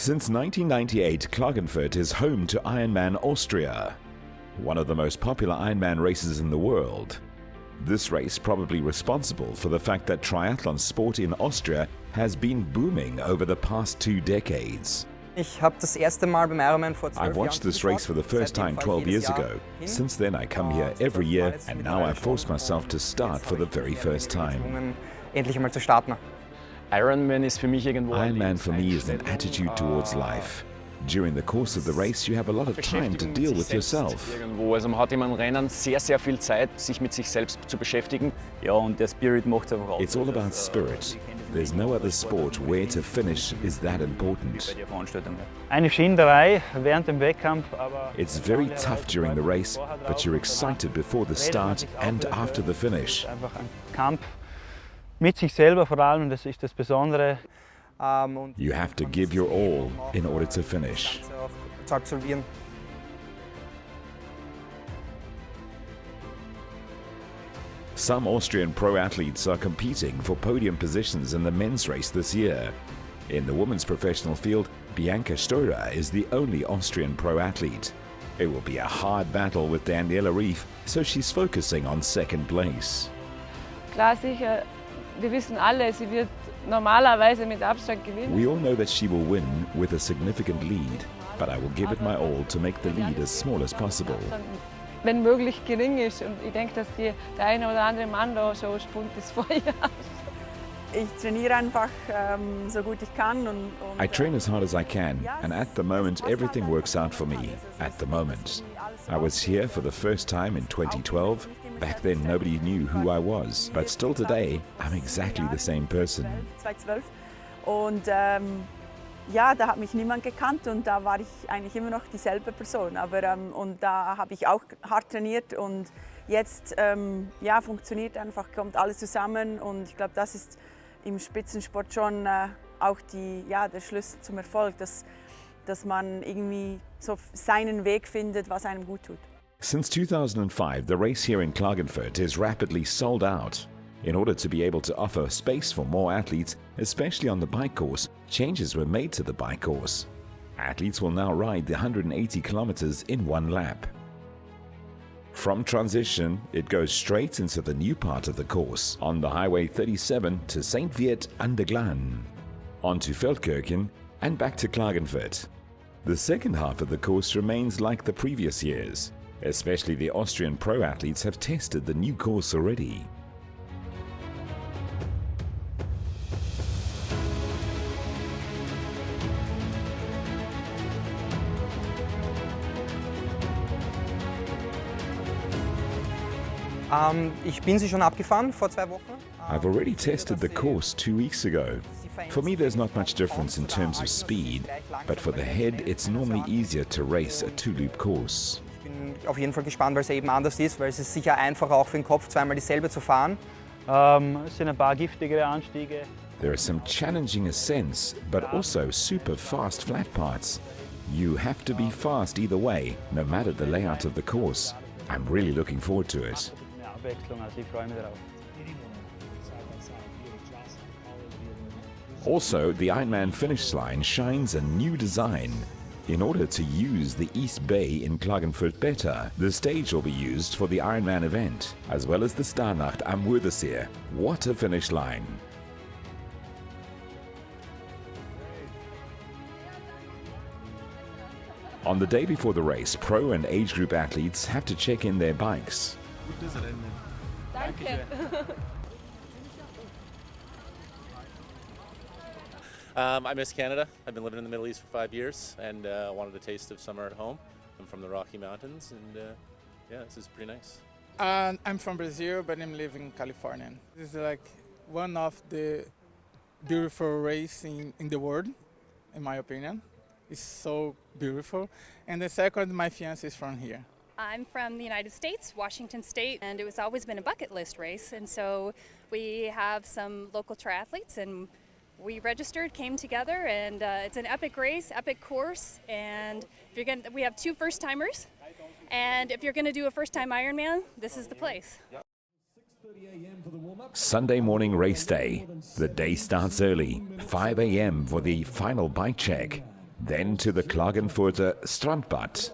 Since 1998, Klagenfurt is home to Ironman Austria, one of the most popular Ironman races in the world. This race probably responsible for the fact that triathlon sport in Austria has been booming over the past 2 decades. I've watched this race for the first time 12 years ago. Since then I come here every year, and now I've forced myself to start for the very first time. Ironman for me is an attitude towards life. During the course of the race, you have a lot of time to deal with yourself. It's all about spirit. There's no other sport where to finish is that important. It's very tough during the race, but you're excited before the start and after the finish. Mit sich selber vor allem, das ist das Besondere. You have to give your all in order to finish. Some Austrian pro athletes are competing for podium positions in the men's race this year. In the women's professional field, Bianca Steurer is the only Austrian pro athlete. It will be a hard battle with Daniela Rief, so she's focusing on second place. Klar, sicher. Wir wissen alle, sie wird normalerweise mit Abstand gewinnen. We all know that she will win with a significant lead, but I will give it my all to make the lead as small as possible. Wenn möglich gering ist, und ich denke, dass der eine oder andere Mann da so Spund ist vor ihr. Ich trainiere einfach so gut ich kann und I train as hard as I can, and at the moment everything works out for me. At the moment, I was here for the first time in 2012. Back then nobody knew who I was, but still today I'm exactly the same person. 2012 und ja, da hat mich niemand gekannt und da war ich eigentlich immer noch dieselbe Person. Aber und da habe ich auch hart trainiert und jetzt ja, funktioniert einfach, kommt alles zusammen und ich glaube, das ist im Spitzensport schon auch der Schlüssel zum Erfolg, dass man irgendwie so seinen Weg findet, was einem gut tut. Since 2005, the race here in Klagenfurt is rapidly sold out. In order to be able to offer space for more athletes, especially on the bike course, changes were made to the bike course. Athletes will now ride the 180 kilometers in one lap. From transition, it goes straight into the new part of the course, on the Highway 37 to St. Viert an der Glan, on to Feldkirchen and back to Klagenfurt. The second half of the course remains like the previous years. Especially the Austrian pro athletes have tested the new course already. Ich bin sie schon abgefahren vor 2 Wochen. I've already tested the course 2 weeks ago. For me there's not much difference in terms of speed, but for the head it's normally easier to race a 2-loop course. Ich bin auf jeden Fall gespannt, weil es eben anders ist, weil es ist sicher einfacher auch für den Kopf, zweimal dieselbe zu fahren. Es sind ein paar giftigere Anstiege. There are some challenging ascents, but also super fast flat parts. You have to be fast either way, no matter the layout of the course. I'm really looking forward to it. Also ich freue mich darauf. Also, the Ironman finish line shines a new design. In order to use the East Bay in Klagenfurt better, the stage will be used for the Ironman event, as well as the Starnacht am Wörthersee. What a finish line! On the day before the race, pro and age group athletes have to check in their bikes. Danke. I miss Canada. I've been living in the Middle East for 5 years and wanted a taste of summer at home. I'm from the Rocky Mountains and yeah, this is pretty nice. I'm from Brazil, but I'm living in California. This is like one of the beautiful races in the world, in my opinion. It's so beautiful. And the second, my fiancé is from here. I'm from the United States, Washington State, and it's always been a bucket list race. And so we have some local triathletes and we registered, came together, and it's an epic race, epic course. And we have 2 first-timers. And if you're going to do a first-time Ironman, this is the place. Sunday morning race day. The day starts early, 5 a.m. for the final bike check. Then to the Klagenfurter Strandbad.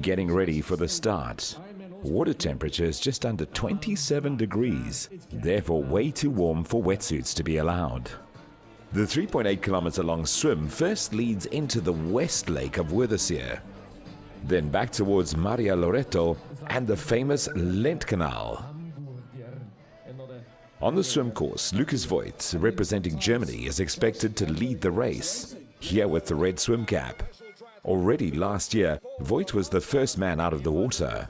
Getting ready for the start. Water temperature is just under 27 degrees, therefore way too warm for wetsuits to be allowed. The 3.8 kilometer long swim first leads into the west lake of Wörthersee, then back towards Maria Loreto and the famous Lendkanal. On the swim course, Lukas Voigt, representing Germany, is expected to lead the race, here with the red swim cap. Already last year, Voigt was the first man out of the water.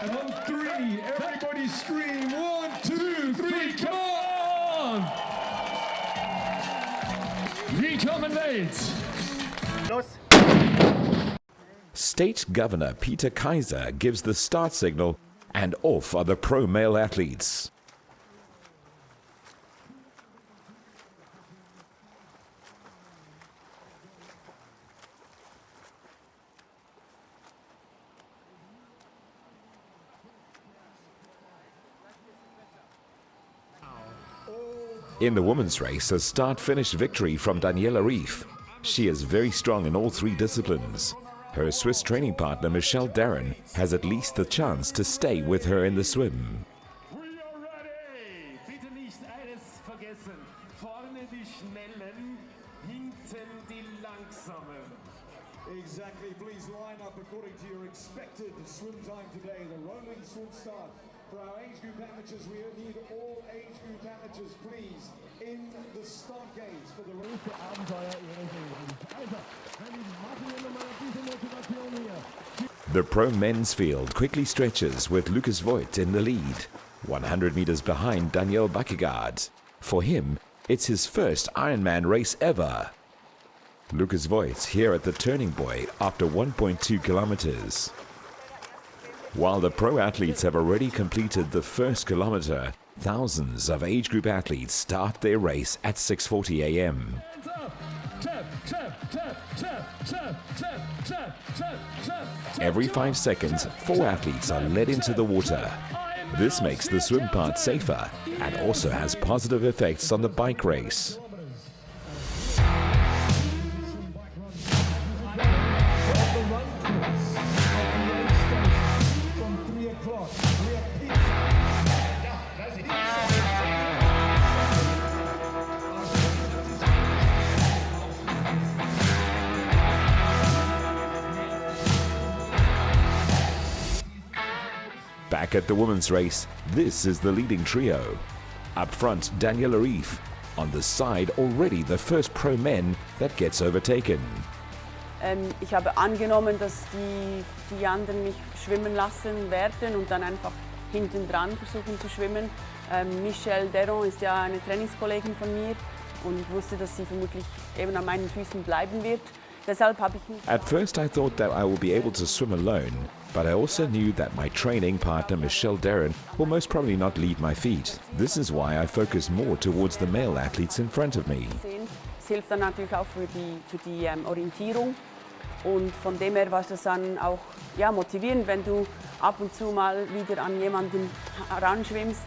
And on three, everybody scream, 1, 2, 3, come on! Willkommen Welt! State Governor Peter Kaiser gives the start signal, and off are the pro male athletes. In the women's race, a start-finish victory from Daniela Rief. She is very strong in all three disciplines. Her Swiss training partner Michelle Darren has at least the chance to stay with her in the swim. We are ready! Bitte nicht eines vergessen. Vorne die Schnellen, hinten die Langsamen. Exactly, please line up according to your expected swim time today. The rolling swim start. For our age group amateurs, we need all age group amateurs, please, in the start gates for the The pro men's field quickly stretches with Lukas Voigt in the lead, 100 meters behind Daniel Bakkegaard. For him, it's his first Ironman race ever. Lukas Voigt here at the turning buoy after 1.2 kilometers. While the pro athletes have already completed the first kilometer, thousands of age group athletes start their race at 6:40 a.m. Every 5 seconds, 4 athletes are led into the water. This makes the swim part safer and also has positive effects on the bike race. Back at the women's race, this is the leading trio. Up front, Daniela Rief. On the side, already the first pro men that gets overtaken. Ich habe angenommen, dass die anderen mich schwimmen lassen werden und dann einfach hinten dran versuchen zu schwimmen. Michelle Deron ist ja eine Trainingskollegin von mir und wusste, dass sie vermutlich eben an meinen Füßen bleiben wird. Deshalb habe ich mich... At first I thought that I would be able to swim alone, but I also knew that my training partner Michelle Darren will most probably not leave my feet. This is why I focus more towards the male athletes in front of me. Es hilft dann natürlich auch für die Orientierung. Und von dem her war das dann auch motivierend, wenn du ab und zu mal wieder an jemanden heranschwimmst.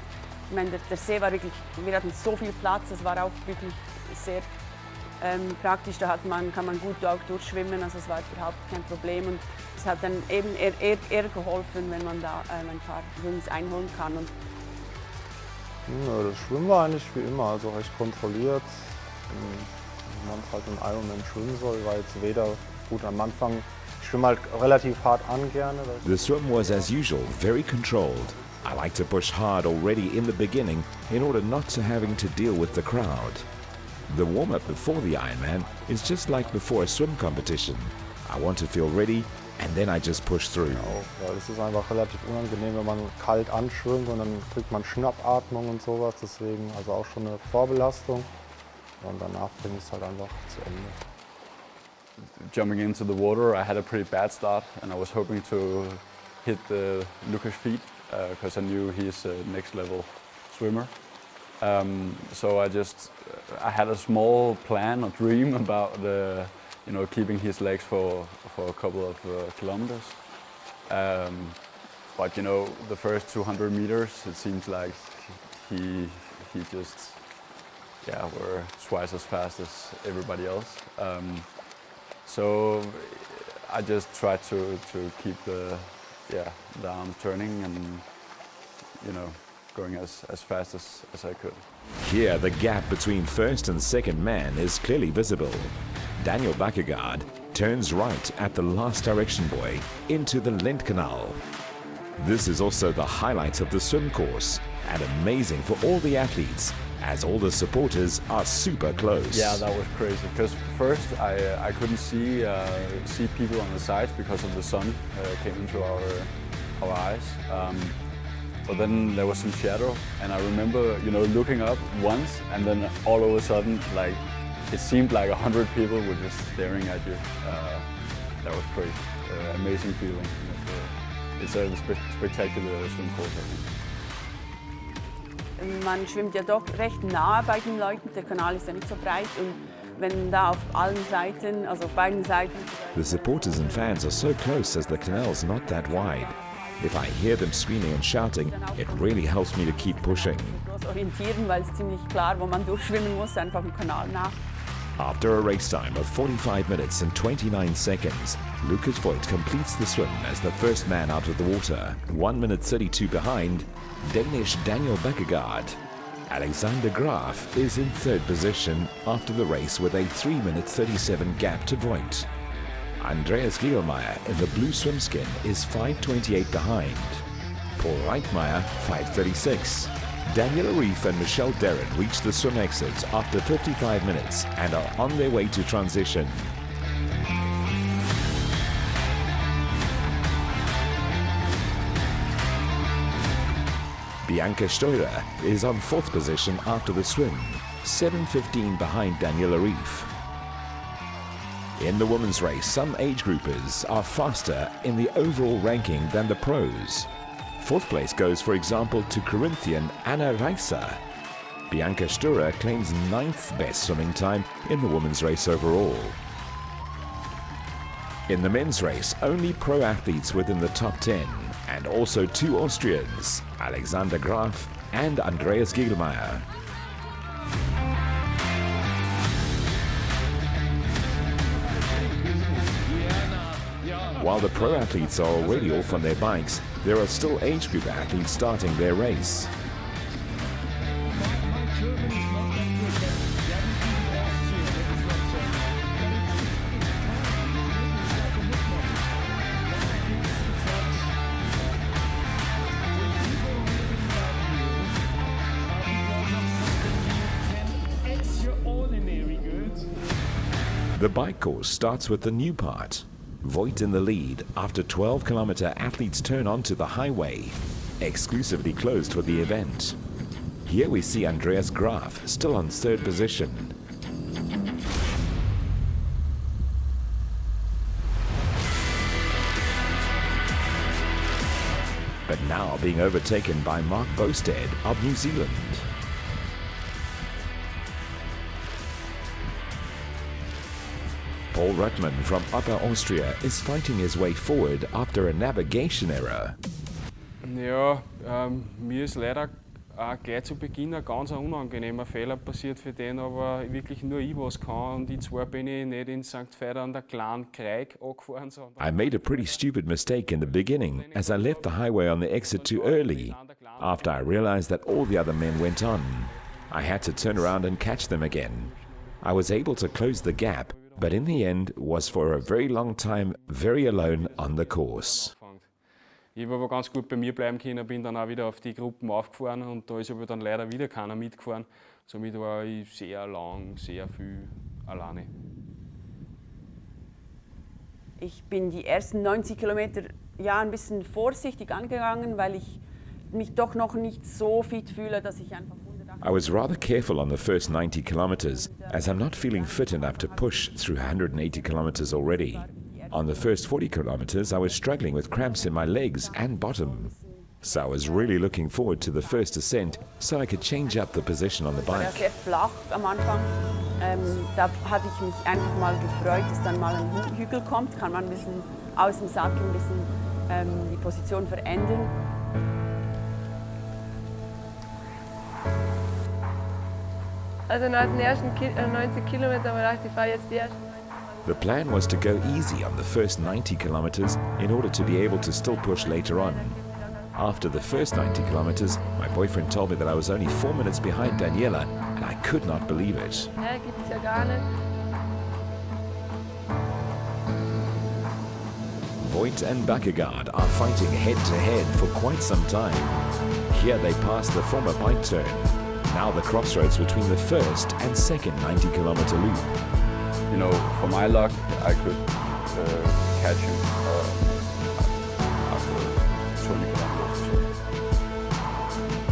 Ich meine, der See war wirklich, wir hatten so viel Platz, es war auch wirklich sehr praktisch, da kann man gut auch durchschwimmen, also es war überhaupt kein Problem. Und es hat dann eben eher geholfen, wenn man da ein paar Jungs einholen kann. Und das Schwimmen war eigentlich wie immer, also recht kontrolliert. Wenn man halt im Ironman schwimmen soll, war jetzt weder gut am Anfang. Ich schwimme halt relativ hart an gerne. The swim was as usual, very controlled. I like to push hard already in the beginning in order not to having to deal with the crowd. The warm-up before the Ironman is just like before a swim competition. I want to feel ready and then I just push through. Ja, es ist einfach relativ unangenehm, wenn man kalt anschwimmt und dann kriegt man Schnappatmung und sowas. Deswegen also auch schon eine Vorbelastung. Und danach bringe ich es halt einfach zu Ende. Jumping into the water, I had a pretty bad start and I was hoping to hit the Lukas' feet because I knew he's a next level swimmer. So I had a small plan or dream about keeping his legs for a couple of kilometers. But you know, the first 200 meters, it seems like he just were twice as fast as everybody else. So I just tried to keep the arms turning and going as fast as I could. Here, the gap between first and second man is clearly visible. Daniel Bakkegaard turns right at the last direction buoy into the Lendkanal. This is also the highlight of the swim course, and amazing for all the athletes, as all the supporters are super close. Yeah, that was crazy, because first I couldn't see people on the sides because of the sun came into our eyes. But then there was some shadow, and I remember, looking up once, and then all of a sudden, like, it seemed like 100 people were just staring at you. That was crazy, amazing feeling. It's a spectacular swim course, I think. Man schwimmt ja doch recht nahe bei den Leuten, der Kanal ist ja nicht so breit und wenn da auf allen Seiten, also auf beiden Seiten... The supporters and fans are so close as the canal's not that wide. If I hear them screaming and shouting, it really helps me to keep pushing. Orientieren, weil es ziemlich klar, wo man durchschwimmen muss, einfach im Kanal nach. After a race time of 45 minutes and 29 seconds, Lukas Voigt completes the swim as the first man out of the water. 1 minute 32 behind, Danish Daniel Bakkegaard. Alexander Graf is in third position after the race with a 3 minute 37 gap to Voigt. Andreas Giegelmeier in the blue swim skin is 5:28 behind. Paul Reichmeier 5:36. Daniel Arif and Michelle Derren reach the swim exit after 55 minutes and are on their way to transition. Bianca Steurer is on fourth position after the swim, 7:15 behind Daniel Arif. In the women's race, some age groupers are faster in the overall ranking than the pros. Fourth place goes, for example, to Corinthian Anna Reiser. Bianca Steurer claims 9th best swimming time in the women's race overall. In the men's race, only pro athletes within the top 10, and also 2 Austrians, Alexander Graf and Andreas Giegelmeier. While the pro athletes are already off on their bikes, there are still age group athletes starting their race. The bike course starts with the new part. Voigt in the lead. After 12-kilometer, athletes turn onto the highway, exclusively closed for the event. Here we see Andreas Graf, still on third position. But now being overtaken by Mark Bosted of New Zealand. Paul Ruttmann from Upper Austria is fighting his way forward after a navigation error. Ja, mir ist leider gleich zu Beginn ein ganz unangenehmer Fehler passiert, für den aber wirklich nur ich was kann. Und zwar bin ich nicht in St. Veit an der kleinen Kreig angefahren, sondern... I made a pretty stupid mistake in the beginning as I left the highway on the exit too early. After I realized that all the other men went on, I had to turn around and catch them again. I was able to close the gap, but in the end was for a very long time very alone on the course. Ich habe aber ganz gut bei mir bleiben können, bin dann auch wieder auf die Gruppen aufgefahren und da ist aber dann leider wieder keiner mitgefahren. Somit war ich sehr lang, sehr viel alleine. Ich bin die ersten 90 Kilometer ein bisschen vorsichtig angegangen, weil ich mich doch noch nicht so fit fühle, dass ich einfach... I was rather careful on the first 90 kilometers, as I'm not feeling fit enough to push through 180 kilometers already. On the first 40 kilometers, I was struggling with cramps in my legs and bottom. So I was really looking forward to the first ascent, so I could change up the position on the bike. Sehr flach am Anfang. Da hatte ich mich einfach mal gefreut, dass dann mal ein Hügel kommt, kann man ein bisschen aus dem Sattel ein bisschen die Position verändern. Also nach den ersten 90 Kilometern habe ich gedacht, ich fahre jetzt die ersten. The plan was to go easy on the first 90 kilometers in order to be able to still push later on. After the first 90 kilometers, my boyfriend told me that I was only 4 minutes behind Daniela, and I could not believe it. Ja, gibt's ja gar nicht. Voigt and Bakkegaard are fighting head-to-head for quite some time. Here they pass the former bike turn. Now the crossroads between the first and second 90-kilometer loop. You know, for my luck, I could catch him after 20 kilometers or so.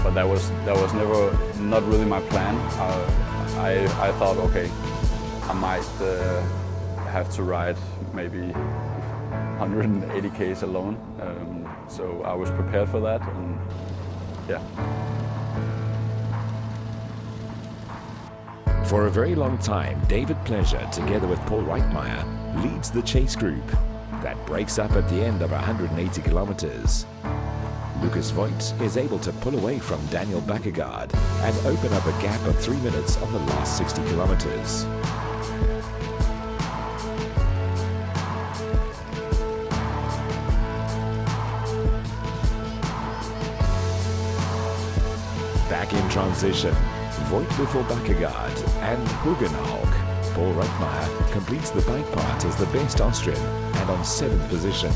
But that was never not really my plan. I thought, okay, I might have to ride maybe 180 k's alone. So I was prepared for that, and yeah. For a very long time, David Pleasure, together with Paul Reitmeier, leads the chase group. That breaks up at the end of 180 kilometers. Lucas Voigt is able to pull away from Daniel Bakkegaard and open up a gap of 3 minutes on the last 60 kilometers. Back in transition, Voigt before Bakkegaard and Hugenhaug. Paul Reitmeier completes the bike part as the best Austrian and on 7th position.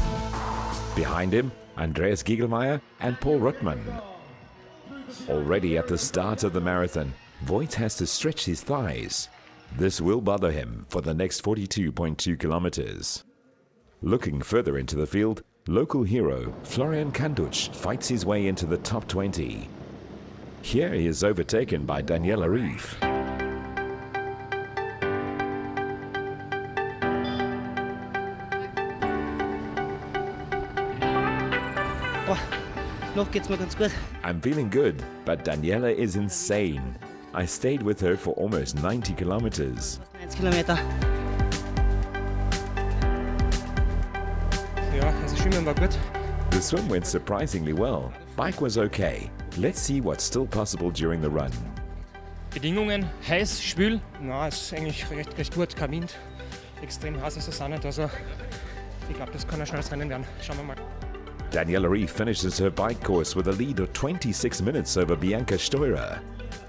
Behind him, Andreas Giegelmeier and Paul Ruttmann. Already at the start of the marathon, Voigt has to stretch his thighs. This will bother him for the next 42.2 kilometers. Looking further into the field, local hero Florian Kanduc fights his way into the top 20. Here he is overtaken by Daniela Rief. Noch geht's mir ganz gut. I'm feeling good, but Daniela is insane. I stayed with her for almost 90 kilometers. 1 Kilometer. Ja, also schwimmen war gut. The swim went surprisingly well. Bike was okay. Let's see what's still possible during the run. Bedingungen heiß, schwül. Na, es ist eigentlich recht gut, kein Wind. Extrem heiß ist es auch nicht, also ich glaube, das kann ein schnelles Rennen werden. Schauen wir mal. Daniela Rief finishes her bike course with a lead of 26 minutes over Bianca Steurer.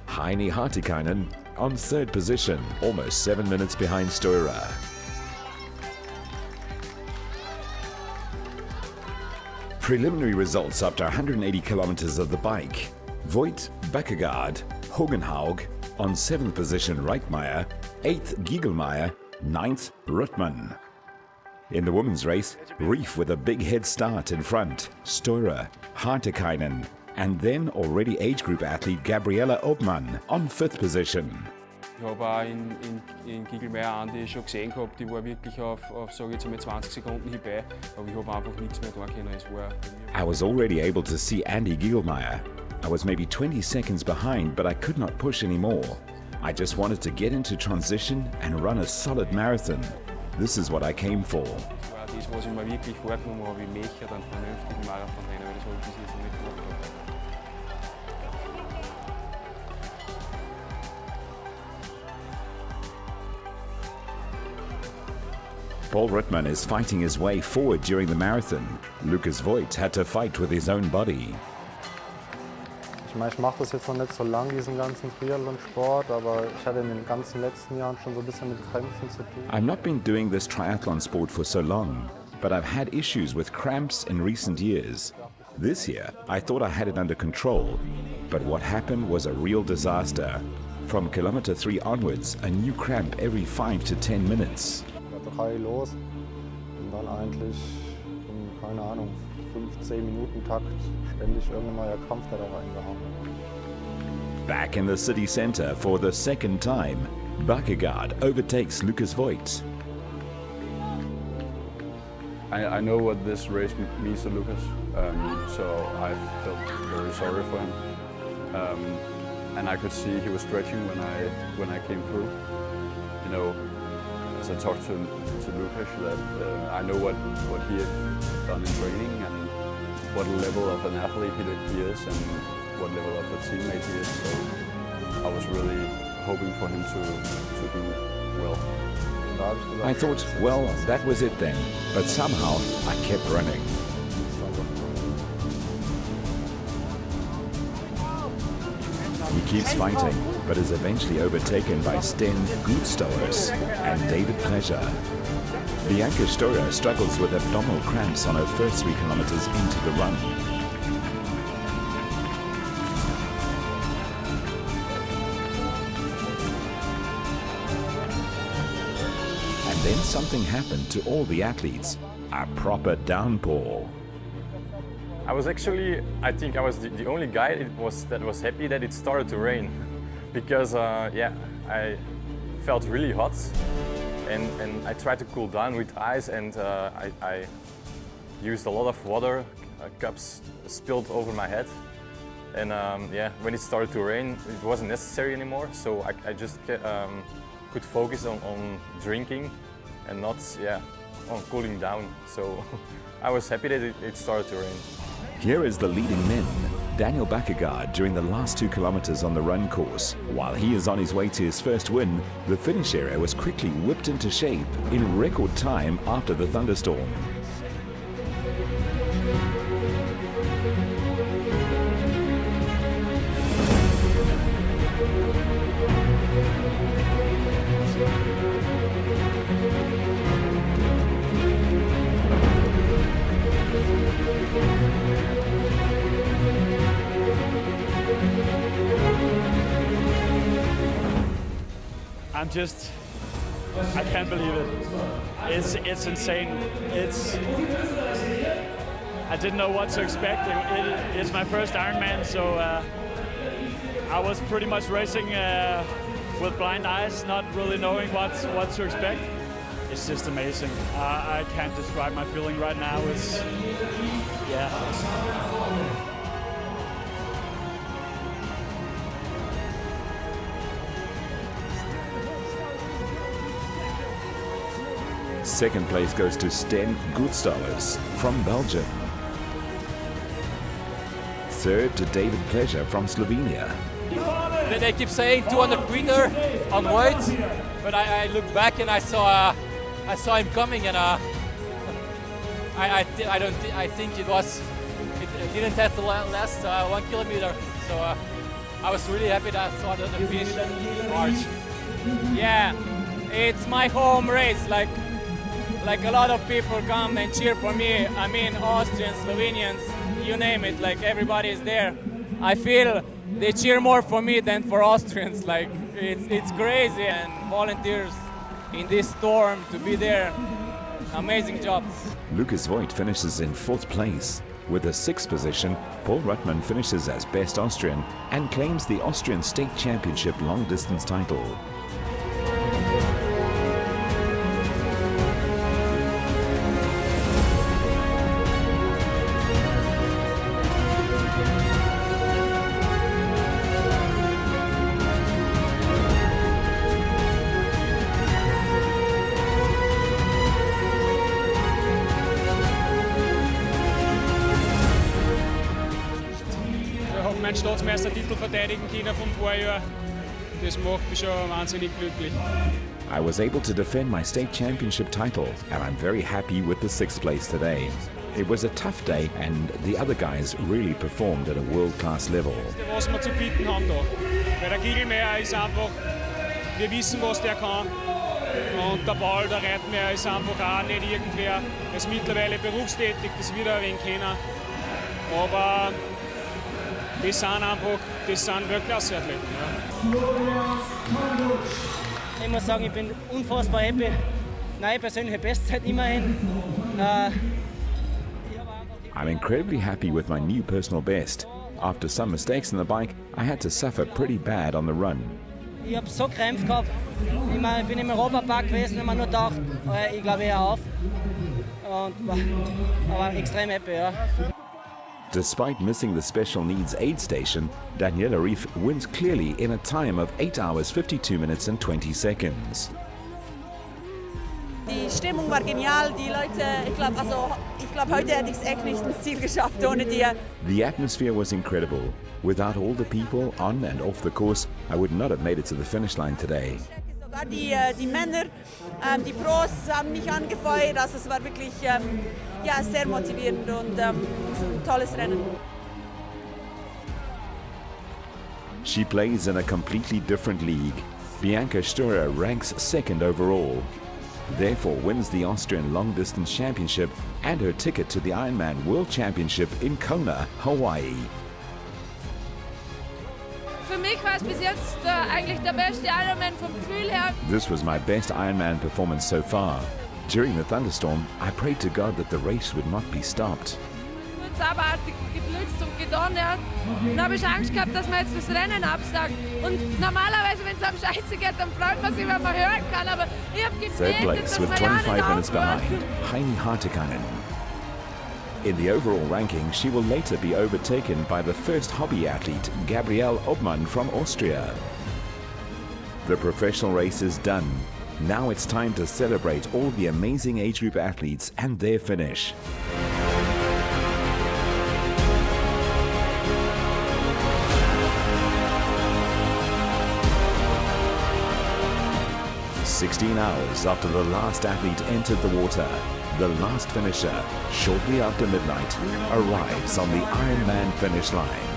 Heini Hartikainen on 3rd position, almost 7 minutes behind Steurer. Preliminary results after 180 kilometers of the bike. Voigt, Bakkegaard, Hugenhaug, on 7th position Reitmeier, 8th Giegelmeier, 9th Ruttmann. In the women's race, Rief with a big head start in front, Steurer, Hartikainen, and then already age group athlete Gabriela Obmann on 5th position. Ich habe auch in Giegelmeier Andi schon gesehen gehabt, die war wirklich auf sage ich jetzt mal 20 Sekunden hierbei, aber ich habe einfach nichts mehr tun können. Es war I was already able to see Andy Giegelmeier. I was maybe 20 seconds behind, but I could not push anymore. I just wanted to get into transition and run a solid marathon. This is what I came for. Das war das, was ich mir wirklich vorgenommen habe. Ich möchte einen vernünftigen Marathon rennen, weil das habe ich bis jetzt noch nicht gemacht gehabt. Paul Ruttmann is fighting his way forward during the marathon. Lucas Voigt had to fight with his own body. Ich meine, ich mache das jetzt noch nicht so lang, diesen ganzen Triathlon-Sport, aber ich hatte in den ganzen letzten Jahren schon so ein bisschen mit Krämpfen zu tun. I've not been doing this triathlon sport for so long, but I've had issues with cramps in recent years. This year, I thought I had it under control, but what happened was a real disaster. From kilometer 3 onwards, a new cramp every 5 to 10 minutes. 3 los und dann eigentlich in, keine Ahnung, 15 Minuten Takt ständig irgendein neuer Kampf, der da reingehauen. Back in the city center for the second time, Bakkegaard overtakes Lucas Voigt. I know what this race means to Lucas, so I felt very sorry for him. And I could see he was stretching when I came through. You know, as I talked to Lucas, that I know what he had done in training, and what level of an athlete he is and what level of a teammate he is. So I was really hoping for him to do well. I thought, well, that was it then, but somehow I kept running. He keeps fighting, but is eventually overtaken by Sten Gutstowers and David Pleasure. Bianca Storer struggles with abdominal cramps on her first 3 kilometers into the run. And then something happened to all the athletes, a proper downpour. I think I was the only guy that was happy that it started to rain, because I felt really hot, and I tried to cool down with ice, and I used a lot of water, cups spilled over my head, and when it started to rain, it wasn't necessary anymore, so I just could focus on drinking and not on cooling down. So I was happy that it started to rain. Here is the leading men, Daniel Bakkegaard, during the last 2 kilometers on the run course. While he is on his way to his first win, the finish area was quickly whipped into shape in record time after the thunderstorm. I can't believe it. It's insane. I didn't know what to expect. It's my first Ironman, so I was pretty much racing with blind eyes, not really knowing what to expect. It's just amazing. I can't describe my feeling right now. Second place goes to Sten Gutstowers from Belgium. Third to David Pleasure from Slovenia. They keep saying 200 meter on white, but I looked back and I saw him coming, and I think it didn't have the last 1 kilometer. So I was really happy that I saw the finish march. Yeah, it's my home race. Like a lot of people come and cheer for me. I mean, Austrians, Slovenians, you name it, like everybody is there. I feel they cheer more for me than for Austrians. Like it's crazy, and volunteers in this storm to be there, amazing job. Lucas Voigt finishes in 4th place. With the 6th position, Paul Ruttmann finishes as best Austrian and claims the Austrian State Championship long distance title. Meinen Staatsmeistertitel verteidigen können vom Vorjahr. Das macht mich schon wahnsinnig glücklich. I was able to defend my state championship title, and I'm very happy with the 6th place today. It was a tough day, and the other guys really performed at a world-class level. Was wir zu bieten haben da. Weil der Gigelmeier ist einfach, wir wissen, was der kann. Und der Paul, der Reitmeier, ist einfach auch nicht irgendwer. Er ist mittlerweile berufstätig, das wird er ein wenig kennen. Aber die sind Weltklasse-Athleten. Ja. Ich muss sagen, ich bin unfassbar happy. Neue persönliche Bestzeit immerhin. I'm incredibly happy with my new personal best. After some mistakes on the bike, I had to suffer pretty bad on the run. Ich habe so Krämpfe gehabt. Ich bin im Europapark gewesen und habe nur gedacht, ich glaube eher auf. Aber extrem happy, ja. Despite missing the special needs aid station, Daniela Rief wins clearly in a time of 8 hours 52 minutes and 20 seconds. Die Die Stimmung war genial, die Leute, ich glaube, heute hätte ich es echt nicht ins Ziel geschafft ohne die. The atmosphere was incredible. Without all the people on and off the course, I would not have made it to the finish line today. Sogar die Männer, die Pros haben mich angefeuert, also es war wirklich sehr motivierend und ein tolles Rennen. She plays in a completely different league. Bianca Stura ranks second overall, therefore wins the Austrian Long Distance Championship and her ticket to the Ironman World Championship in Kona, Hawaii. Für mich war es bis jetzt eigentlich der beste Ironman vom Gefühl her. This was my best Ironman performance so far. During the thunderstorm, I prayed to God that the race would not be stopped. Abartig geblitzt und gedonnert. Dann habe ich Angst gehabt, dass man jetzt das Rennen absagt. Und normalerweise, wenn es am Scheiße geht, dann freut man sich, wenn man hören kann. Aber ich habe Third gebetet, place dass with man ja 25 nicht minutes aufhört. behind, Heini Hartikainen. In the overall ranking, she will later be overtaken by the first hobby athlete, Gabriele Obmann from Austria. The professional race is done. Now it's time to celebrate all the amazing age group athletes and their finish. "16 hours after the last athlete entered the water, the last finisher, shortly after midnight, arrives on the Ironman finish line.